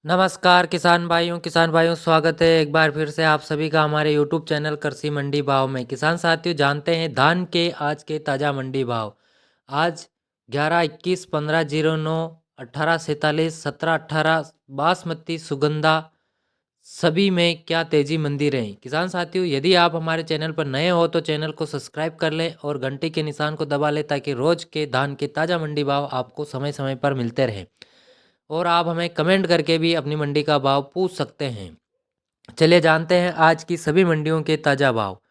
नमस्कार किसान भाइयों स्वागत है एक बार फिर से आप सभी का हमारे यूट्यूब चैनल कृषि मंडी भाव में। किसान साथियों जानते हैं धान के आज के ताज़ा मंडी भाव। आज 11, 21, 15, 09, 18, 47, 17, 18 बासमती सुगंधा सभी में क्या तेजी मंदी रही। किसान साथियों यदि आप हमारे चैनल पर नए हो तो चैनल को सब्सक्राइब कर लें और घंटी के निशान को दबा लें ताकि रोज के धान के ताज़ा मंडी भाव आपको समय समय पर मिलते रहें। और आप हमें कमेंट करके भी अपनी मंडी का भाव पूछ सकते हैं। चलिए जानते हैं आज की सभी मंडियों के ताज़ा भाव।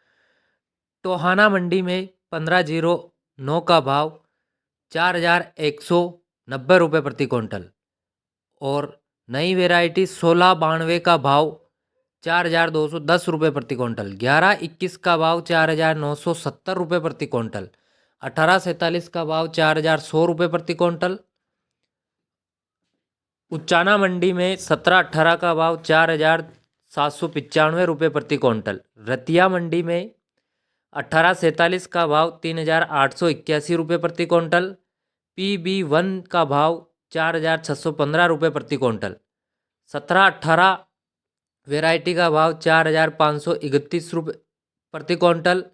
टोहाना मंडी में 1509 का भाव 4190 रुपये प्रति क्विंटल और नई वेराइटी 1692 का भाव 4210 रुपये प्रति क्विंटल। 1121 का भाव 4970 रुपये प्रति क्विंटल। 1847 का भाव 4100 रुपये प्रति क्विंटल। उचाना मंडी में 1718 का भाव 4795 रुपये प्रति क्विंटल। रतिया मंडी में 1847 का भाव 3881 रुपये प्रति क्विंटल। PB1 का भाव 4615 रुपये प्रति क्विंटल। 1718 वेराइटी का भाव 4531 रुपये प्रति क्विंटल।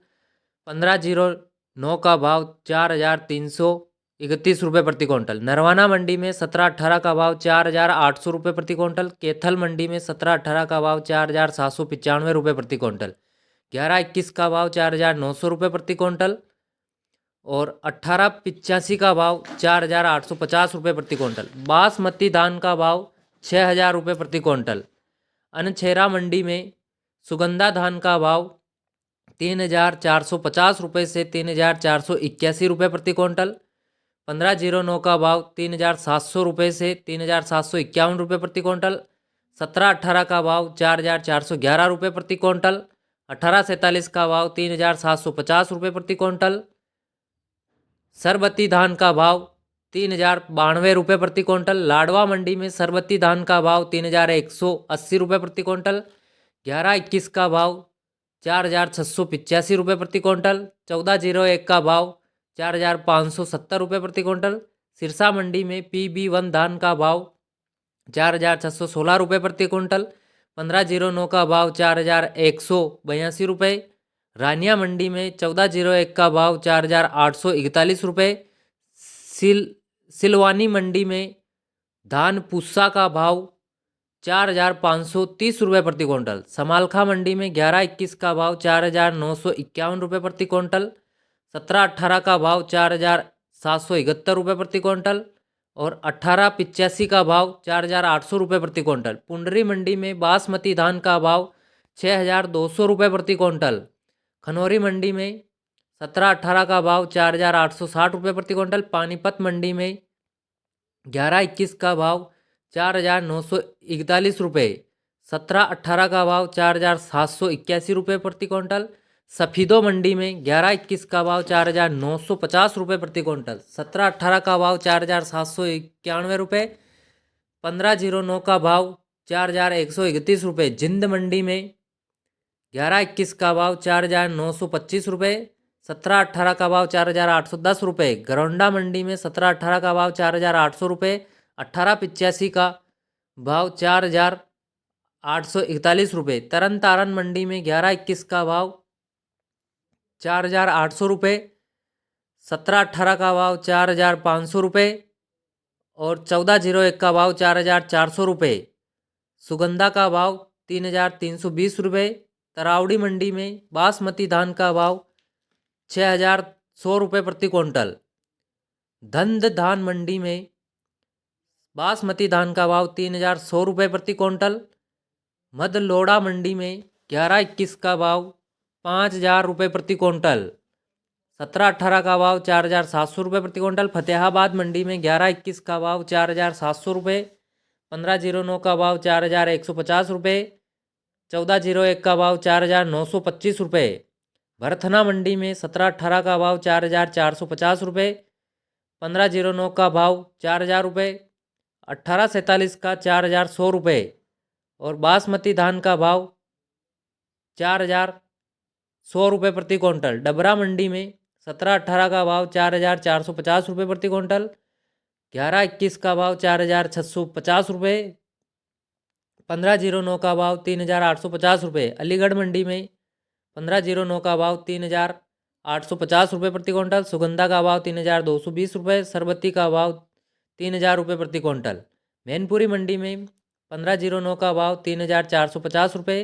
1509 का भाव 4331 रुपये प्रति क्विंटल। नरवाना मंडी में 1718 का भाव 4800 रुपये प्रति क्विंटल। कैथल मंडी में 1718 का भाव 4795 रुपये प्रति क्विंटल। 1121 का भाव 4900 रुपये प्रति क्विंटल और 1885 का भाव 4850 रुपये प्रति क्विंटल। बासमती धान का भाव 6000 रुपये प्रति क्विंटल। अनछेरा मंडी में सुगंधा धान का भाव 3450 रुपये से 3481 रुपये प्रति क्विंटल। 1509 का भाव 3700 रुपये से 3751 रुपये प्रति क्विंटल। 1718 का भाव 4411 रुपये प्रति क्विंटल। 1847 का भाव 3750 रुपये प्रति क्विंटल। सरबती धान का भाव 3092 रुपये प्रति क्विंटल। लाडवा मंडी में सरबती धान का भाव 3180 रुपये प्रति क्विंटल। 1121 का भाव 4685 रुपये प्रति क्विंटल। 1401 का भाव 4570 रुपये प्रति क्विंटल। सिरसा मंडी में PB1 धान का भाव 4616 रुपये प्रति क्विंटल। 1509 का भाव 4182 रुपये। रानिया मंडी में 1401 का भाव 4841 रुपये। सिलवानी मंडी में धान पुस्सा का भाव 4530 रुपये प्रति क्विंटल। समालखा मंडी में 1121 का भाव 4951 रुपये प्रति क्विंटल। 1718 का भाव 4771 रुपये प्रति क्विंटल और 1885 का भाव 4800 रुपये प्रति क्विंटल। पुंडरी मंडी में बासमती धान का भाव 6200 रुपये प्रति क्विंटल। खनौरी मंडी में 1718 का भाव 4860 रुपये प्रति क्विंटल। पानीपत मंडी में 1121 का भाव 4941 रुपये। 1718 का भाव 4781 रुपये प्रति क्विंटल। सफीदो मंडी में 1121 का भाव 4950 रुपये प्रति क्विंटल। 1718 का भाव 4791 रुपये। 1509 का भाव 4131 रुपये। जिंद मंडी में 1121 का भाव 4925 रुपये। 1718 का भाव 4810 रुपये। गरौंडा मंडी में 1718 का भाव 4800 रुपये। 1885 का भाव 4841 रुपये। तरन तारण मंडी में 1121 का भाव 4800 रुपये। 1718 का भाव 4500 रुपये और 1401 का भाव 4400 रुपये। सुगंधा का भाव 3320 रुपये। तरावड़ी मंडी में बासमती धान का भाव 6100 रुपये प्रति क्विंटल। धंध धान मंडी में बासमती धान का भाव 3100 रुपये प्रति क्विंटल। मदलोड़ा मंडी में 1121 का भाव 5000 रुपये प्रति क्विंटल। 1718 का भाव 4700 रुपये प्रति क्विंटल। फतेहाबाद मंडी में 1121 का भाव 4700 रुपये। 1509 का भाव 4150 रुपये। 1401 का भाव 4925 रुपये। भरथना मंडी में 1718 का भाव 4450 रुपये। 1509 का भाव 4000 रुपये। 1847 का 4100 रुपये और बासमती धान का भाव 4100 रुपये प्रति क्विंटल। डबरा मंडी में 1718 का भाव 4450 रुपये प्रति क्विंटल। 1121 का भाव 4650 रुपये। 1509 का भाव 3,850 रुपये। अलीगढ़ मंडी में 1509 का भाव 3,850 रुपये प्रति क्विंटल। सुगंधा का भाव 3,220 रुपये। सरबत्ती का भाव 3,000 रुपये प्रति क्विंटल। मैनपुरी मंडी में 1509 का भाव 3,450 रुपये।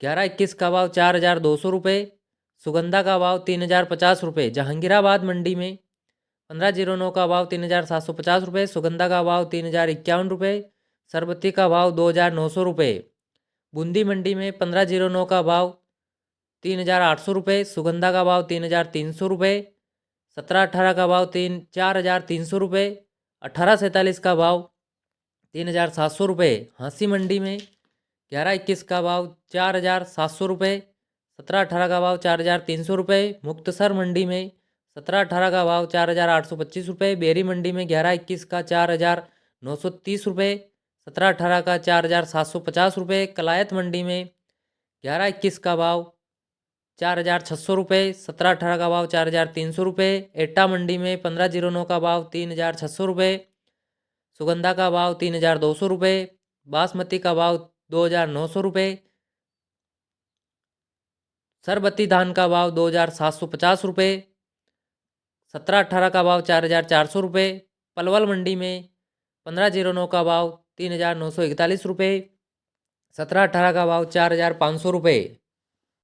1121 का भाव 4,200 रुपये। सुगंधा का भाव 3,050 रुपये। जहांगीराबाद मंडी में 1509 का भाव 3,750 रुपये। सुगंधा का भाव 3,051 रुपये। सरबत्ती का भाव 2,900 रुपये। बूंदी मंडी में 1509 का भाव 3,800 रुपये। सुगंधा का भाव 3,300 रुपये। 1718 का भाव 4,300 रुपये। 1847 का भाव 3,700 रुपये। हाँसी मंडी में 1121 का भाव 4,700 रुपये। 1718 का भाव 4,300 रुपये। मुक्तसर मंडी में 1718 का भाव 4,825 रुपये। बेरी मंडी में 1121 का 4,930 रुपये। 1718 का 4,750 रुपये। कलायत मंडी में 1121 का भाव 4,600 रुपये। 1718 का भाव 4,300 रुपये। एटा मंडी में 1509 का भाव 3,600 रुपये। सुगंधा का भाव 3,200 रुपये। बासमती का भाव 2,900 रुपये। सरबत्ती धान का भाव 2,750 रुपये। 1718 का भाव 4,400 रुपये। पलवल मंडी में 1509 का भाव 3,941 रुपये। 1718 का भाव 4,500 रुपये।